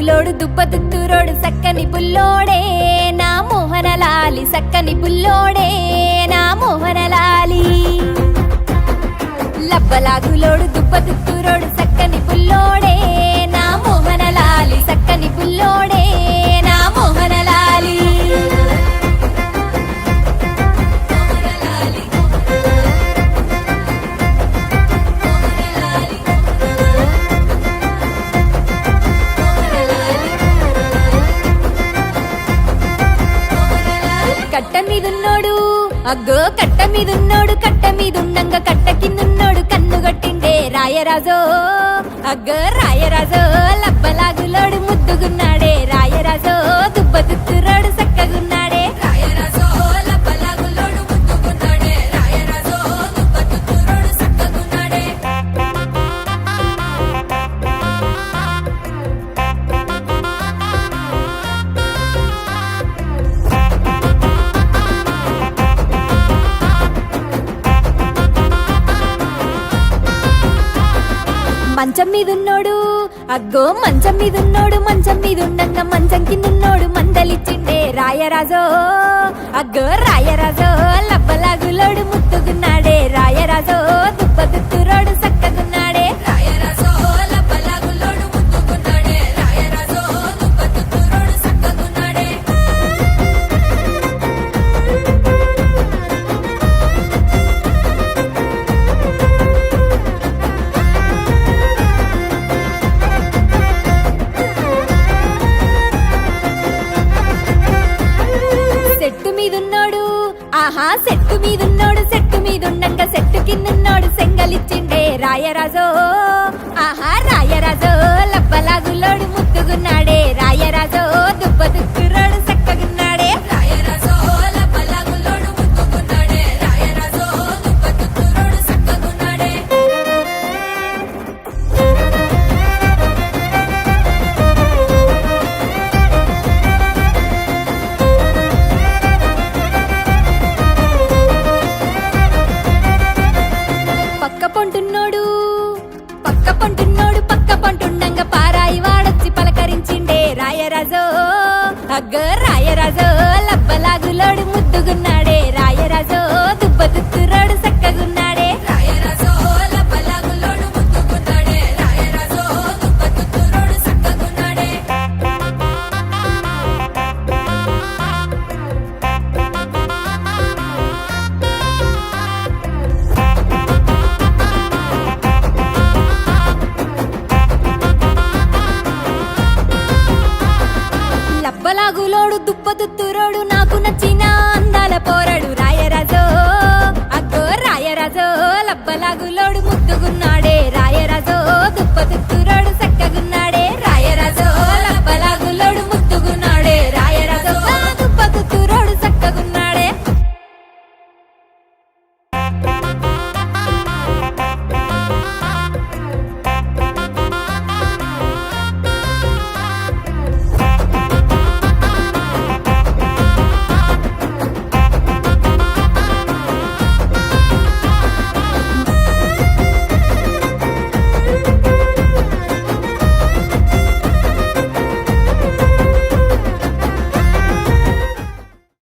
లబ్బలాగులోడు దుబ్బదుత్తురోడు సక్కని పుల్లోడే నా మోహనలాలి సక్కని పుల్లోడే నా మోహనలాలి లబ్బలాగులోడు దుబ్బదుత్తురోడు సక్కని పుల్లోడే నా మోహనలాలి సక్కని పుల్లోడే నా మోహనలాలి కట్ట మీదున్నోడు అగ్గో కట్ట మీదున్నోడు కట్ట మీదుండంగా కట్ట కిందున్నోడు కన్ను గట్టిండే రాయరాజో అగ్గో రాయరాజో లబ్బలాగులోడు ముద్దుగున్నాడే రాయరాజో దుబ్బదుత్తురోడు సక్కగున్నాడే రాయరాజో లబ్బలాగులోడు ముద్దుగున్నాడే రాయరాజో దుబ్బదుత్తురోడు సక్కగున్నాడే మంచం మీదున్నోడు అగ్గో మంచం మీదున్నోడు మంచం మీదుండంగా మంచం కిందున్నోడు మందలిచ్చిండే రాయరాజో అగ్గో రాయరాజో లబ్బలాగులోడు ముద్దుగున్నాడే రాయరాజో దుబ్బదుత్తురోడు సక్కగున్నాడే రాయరాజో లబ్బలాగులోడు ముద్దుగున్నాడే రాయరాజో దుబ్బదుత్తురోడు సక్కగున్నాడే చెట్టు మీదున్నోడు ఆహా చెట్టు మీదున్నోడు చెట్టు మీదుండంగా చెట్టు కిందున్నోడు సెంగలిచ్చిండే రాయరాజో ఆహా రాయరాజో లబ్బలాగులోడు ముద్దుగున్నాడే రాయరాజో దుబ్బదుత్తురోడు సక్కగున్నాడే రాయరాజో లబ్బలాగులోడు ముద్దుగున్నాడే రాయరాజో దుబ్బదుత్తురోడు సక్కగున్నాడే పక్క పంటుండంగా పారాయి వాడొచ్చి పలకరించిండే రాయరాజో అగ్గ రాయరాజో లబ్బలాగులోడు ముద్దుగున్నాడే రాయరాజో దుబ్బదుత్తురోడు సక్కగున్నాడే రాయరాజో లబ్బలాగులోడు ముద్దుగున్నాడే రాయరాజో దుబ్బదుత్తురోడు సక్కగున్నాడే లబ్బలాగులోడు దుబ్బదుత్తురోడు